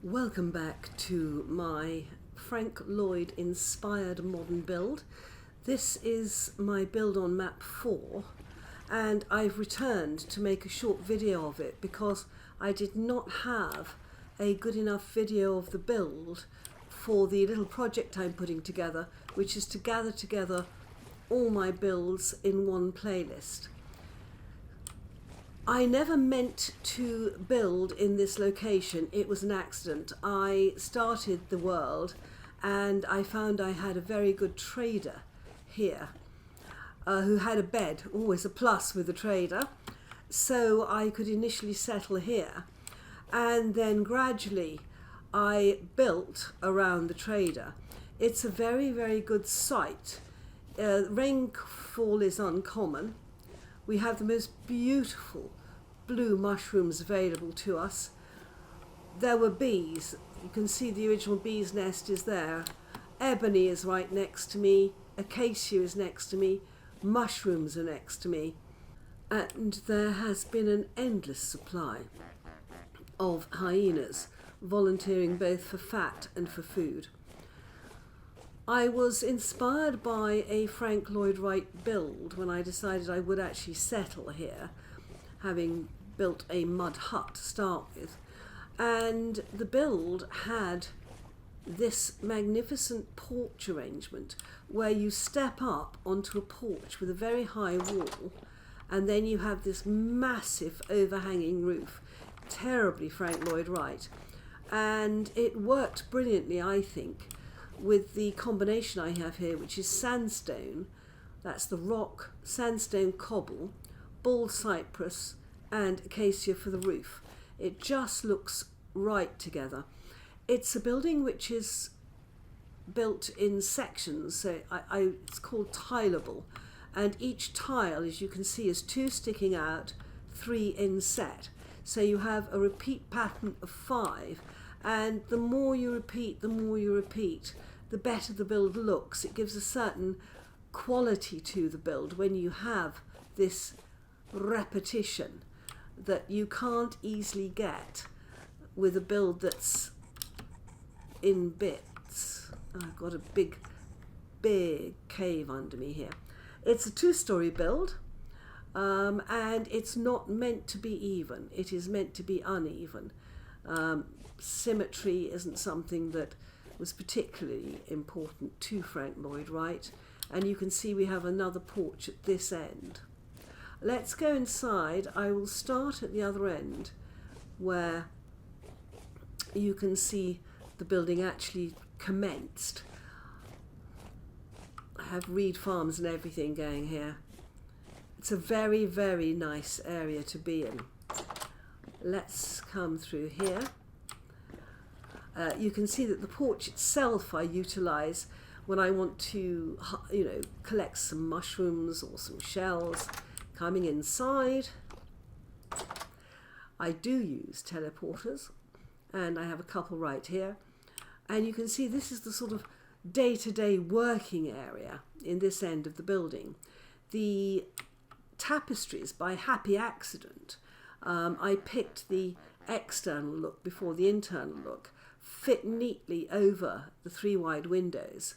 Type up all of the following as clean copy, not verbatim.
Welcome back to my Frank Lloyd inspired modern build. This is my build on map 4 and I've returned to make a short video of it because I did not have a good enough video of the build for the little project I'm putting together, which is to gather together all my builds in one playlist. I never meant to build in this location. It was an accident. I started the world and I found I had a very good trader here who had a bed, always a plus with a trader. So I could initially settle here and then gradually I built around the trader. It's a very, very good site. Rainfall is uncommon. We have the most beautiful blue mushrooms available to us. There were bees. You can see the original bee's nest is there. Ebony is right next to me. Acacia is next to me. Mushrooms are next to me. And there has been an endless supply of hyenas volunteering both for fat and for food. I was inspired by a Frank Lloyd Wright build when I decided I would actually settle here, having built a mud hut to start with. And the build had this magnificent porch arrangement where you step up onto a porch with a very high wall and then you have this massive overhanging roof. Terribly Frank Lloyd Wright. And it worked brilliantly, I think, with the combination I have here, which is sandstone, that's the rock, sandstone cobble, bald cypress and acacia for the roof. It just looks right together. It's a building which is built in sections, so it's called tileable, and each tile, as you can see, is 2 sticking out, 3 inset. So you have a repeat pattern of 5. And the more you repeat, the better the build looks. It gives a certain quality to the build when you have this repetition that you can't easily get with a build that's in bits. I've got a big cave under me here. It's a 2-story build. And it's not meant to be even. It is meant to be uneven. Symmetry isn't something that was particularly important to Frank Lloyd Wright, and you can see we have another porch at this end. Let's go inside. I will start at the other end where you can see the building actually commenced. I have reed farms and everything going here. It's a very, very nice area to be in. Let's come through here. You can see that the porch itself I utilise when I want to, collect some mushrooms or some shells. Coming inside, I do use teleporters, and I have a couple right here. And you can see this is the sort of day-to-day working area in this end of the building. The tapestries, by happy accident, I picked the external look before the internal look, fit neatly over the 3 wide windows.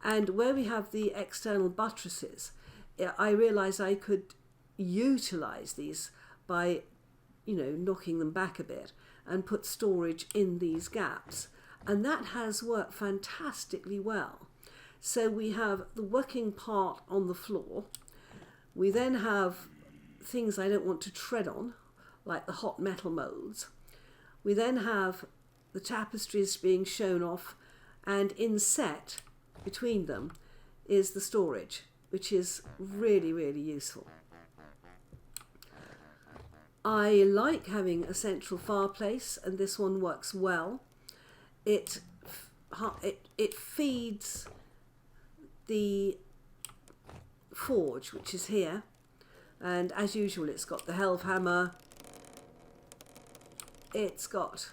And where we have the external buttresses, I realised I could utilise these by, knocking them back a bit and put storage in these gaps. And that has worked fantastically well. So we have the working part on the floor. We then have things I don't want to tread on, like the hot metal moulds. We then have the tapestries being shown off, and inset between them is the storage, which is really, really useful. I like having a central fireplace, and this one works well. It feeds the forge, which is here, and as usual it's got the helve hammer, it's got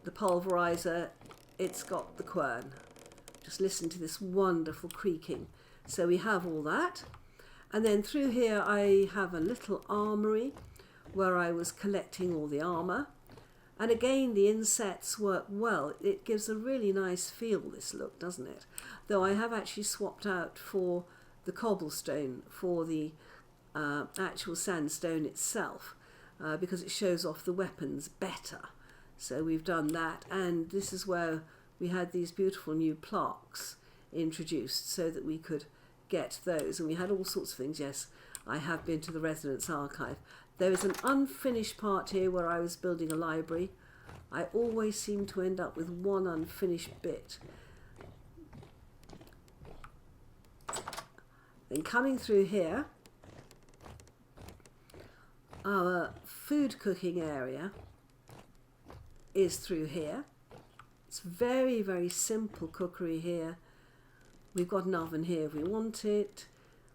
the pulverizer, it's got the quern. Just listen to this wonderful creaking. So we have all that, and then through here I have a little armoury where I was collecting all the armour, And again, the insets work well. It gives a really nice feel, this look, doesn't it? Though I have actually swapped out for the cobblestone for the actual sandstone itself, because it shows off the weapons better. So we've done that, and this is where we had these beautiful new plaques introduced so that we could get those. And we had all sorts of things. Yes, I have been to the Residence Archive. There is an unfinished part here where I was building a library. I always seem to end up with one unfinished bit. Then coming through here, our food cooking area is through here. It's very, very simple cookery here. We've got an oven here if we want it.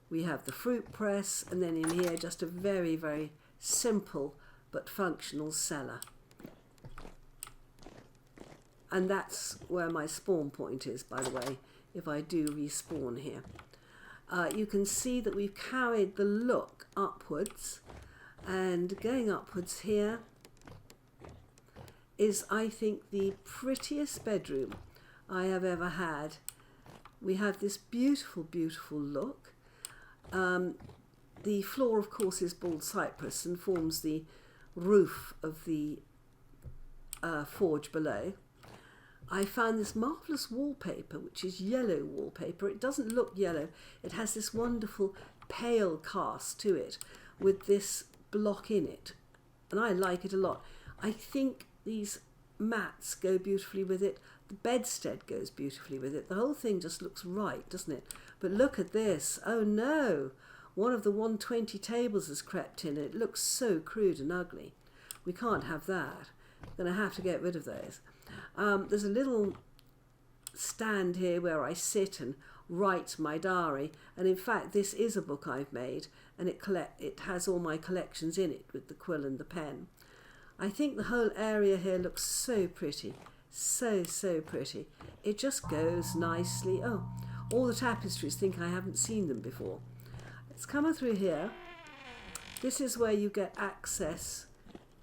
We have the fruit press, and then in here just a very, very simple but functional cellar. And that's where my spawn point is, by the way, if I do respawn here. You can see that we've carried the look upwards, and going upwards here is, I think, the prettiest bedroom I have ever had. We have this beautiful, beautiful look. The floor, of course, is bald cypress and forms the roof of the forge below. I found this marvellous wallpaper, which is yellow wallpaper. It doesn't look yellow. It has this wonderful pale cast to it with this block in it. And I like it a lot. I think these mats go beautifully with it. The bedstead goes beautifully with it. The whole thing just looks right, doesn't it? But look at this. Oh no! One of the 120 tables has crept in. It looks so crude and ugly. We can't have that. I'm going to have to get rid of those. There's a little stand here where I sit and write my diary, and in fact this is a book I've made, and it has all my collections in it with the quill and the pen. I think the whole area here looks so pretty, so pretty. It just goes nicely. Oh, all the tapestries think I haven't seen them before. Let's come through here. This is where you get access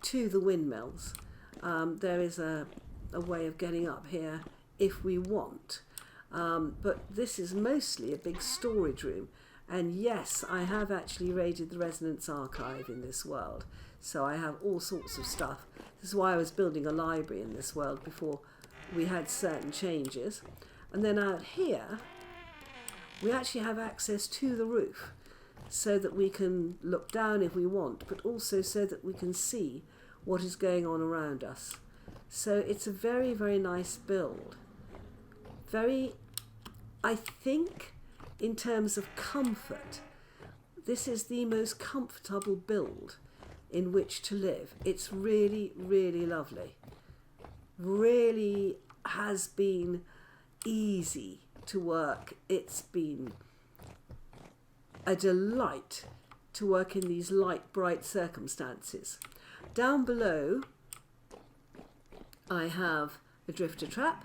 to the windmills. There is a way of getting up here if we want, but this is mostly a big storage room. And yes, I have actually raided the Residence Archive in this world, so I have all sorts of stuff. This is why I was building a library in this world before we had certain changes. And then out here we actually have access to the roof so that we can look down if we want, but also so that we can see what is going on around us. So it's a very, very nice build. Very, I think, in terms of comfort, this is the most comfortable build in which to live. It's really, really lovely. Really has been easy to work. It's been a delight to work in these light, bright circumstances. Down below, I have a drifter trap,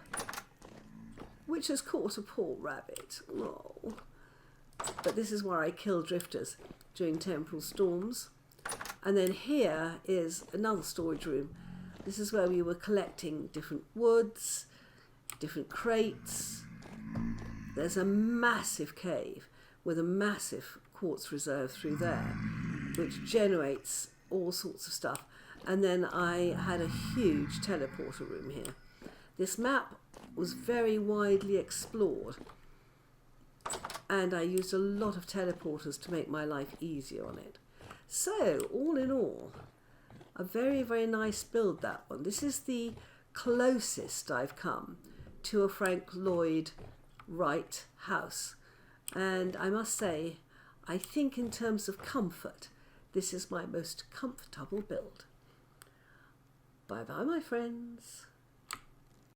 which has caught a poor rabbit. Oh. But this is where I kill drifters during temporal storms. And then here is another storage room. This is where we were collecting different woods, different crates. There's a massive cave with a massive quartz reserve through there, which generates all sorts of stuff. And then I had a huge teleporter room here. This map was very widely explored, and I used a lot of teleporters to make my life easier on it. So, all in all, a very, very nice build, that one. This is the closest I've come to a Frank Lloyd Wright house. And I must say, I think in terms of comfort, this is my most comfortable build. Bye-bye, my friends.